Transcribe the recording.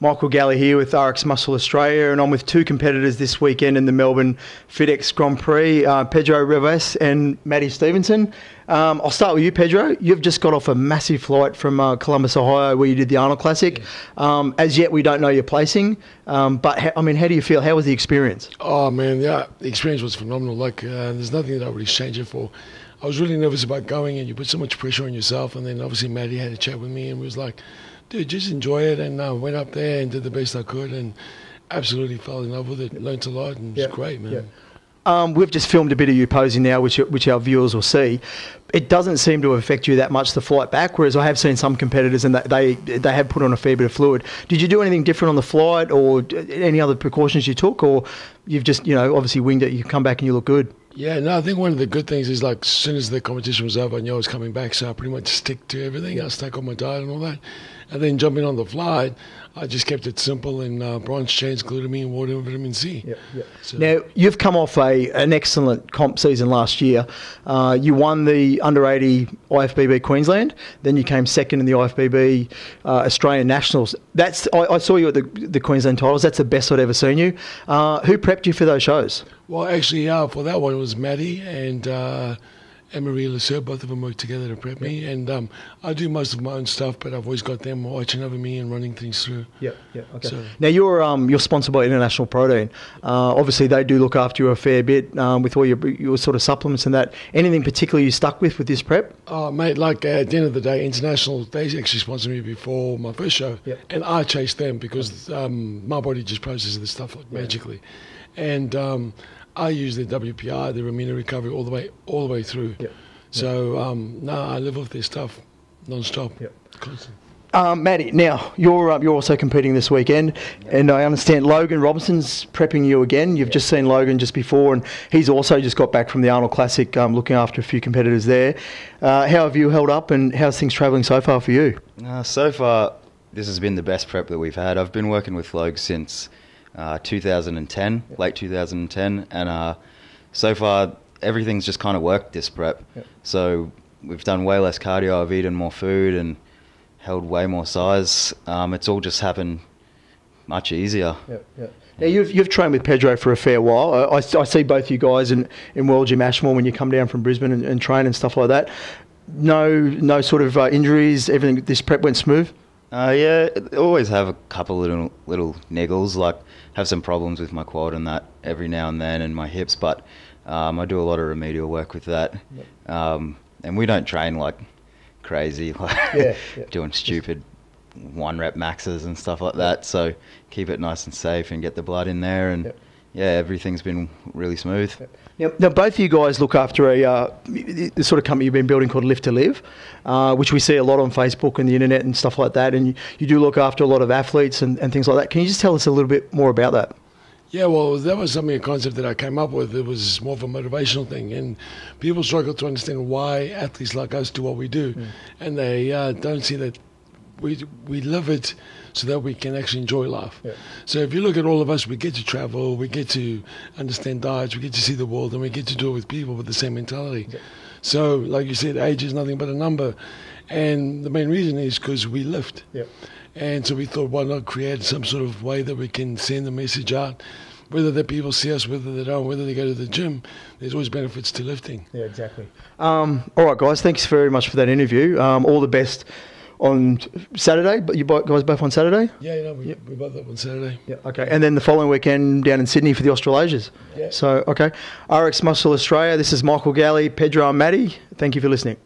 Michael Galley here with RX Muscle Australia, and I'm with two competitors this weekend in the Melbourne FitX Grand Prix, Pedro Relvas and Matt Stevenson. I'll start with you, Pedro. You've just got off a massive flight from Columbus, Ohio, where you did the Arnold Classic. As yet, we don't know your placing, but how do you feel? How was the experience? Oh, man, yeah, the experience was phenomenal. There's nothing that I would exchange it for. I was really nervous about going, and you put so much pressure on yourself, and then obviously Matty had a chat with me and was like, dude, just enjoy it, and went up there and did the best I could and absolutely fell in love with it, learnt a lot, and it was great, man. We've just filmed a bit of you posing now, which our viewers will see. It doesn't seem to affect you that much, the flight back, whereas I have seen some competitors and they have put on a fair bit of fluid. Did you do anything different on the flight or any other precautions you took, or you've just, obviously winged it, you come back and you look good? Yeah, no, I think one of the good things is, as soon as the competition was over, I knew I was coming back, so I pretty much stick to everything. I stuck on my diet and all that. And then jumping on the flight, I just kept it simple and bronze chains, glutamine, water, and vitamin C. So, now, you've come off an excellent comp season last year. You won the under-80 IFBB Queensland, then you came second in the IFBB Australian Nationals. I saw you at the Queensland titles. That's the best I'd ever seen you. Who prepped you for those shows? Well, actually, for that one, it was Matty and Marie Lasser. Both of them worked together to prep me. And I do most of my own stuff, but I've always got them watching over me and running things through. Okay. So, now, you're sponsored by International Protein. Obviously, they do look after you a fair bit with all your sort of supplements and that. Anything particularly you stuck with this prep? Oh, mate, at the end of the day, International, they actually sponsored me before my first show. And I chased them because my body just processes this stuff magically. And I use the WPI, the Ramina recovery, all the way through. So I live off their stuff non-stop. Constantly. Matty, now you're also competing this weekend, and I understand Logan Robinson's prepping you again. You've just seen Logan just before, and he's also just got back from the Arnold Classic, looking after a few competitors there. How have you held up, and how's things travelling so far for you? So far, this has been the best prep that we've had. I've been working with Logan since 2010, late 2010, and so far everything's just kind of worked this prep. So we've done way less cardio, I've eaten more food and held way more size. It's all just happened much easier. Now, you've trained with Pedro for a fair while. I see both you guys in World Gym Ashmore when you come down from Brisbane and train and stuff like that. No sort of injuries, everything, this prep went smooth? Yeah, I always have a couple little niggles, have some problems with my quad and that every now and then, and my hips, but I do a lot of remedial work with that. And we don't train like crazy, doing stupid 1-rep maxes and stuff like that, so keep it nice and safe and get the blood in there, and everything's been really smooth. Now, both of you guys look after the sort of company you've been building called Live to Live, which we see a lot on Facebook and the internet and stuff like that, and you do look after a lot of athletes and things like that. Can you just tell us a little bit more about that? Yeah, well, that was a concept that I came up with. It was more of a motivational thing, and people struggle to understand why athletes like us do what we do, and they don't see that we live it so that we can actually enjoy life. So if you look at all of us, we get to travel, we get to understand diets, we get to see the world, and we get to do it with people with the same mentality. So, like you said, age is nothing but a number, and the main reason is because we lift. And so we thought, why not create some sort of way that we can send the message out, whether the people see us, whether they don't, whether they go to the gym. There's always benefits to lifting. Yeah, exactly. All right, guys, thanks very much for that interview. All the best on Saturday, but you guys both on Saturday? Yeah, we both up on Saturday. Okay. And then the following weekend down in Sydney for the Australasias. So, okay. RX Muscle Australia, this is Michael Galley, Pedro and Matty. Thank you for listening.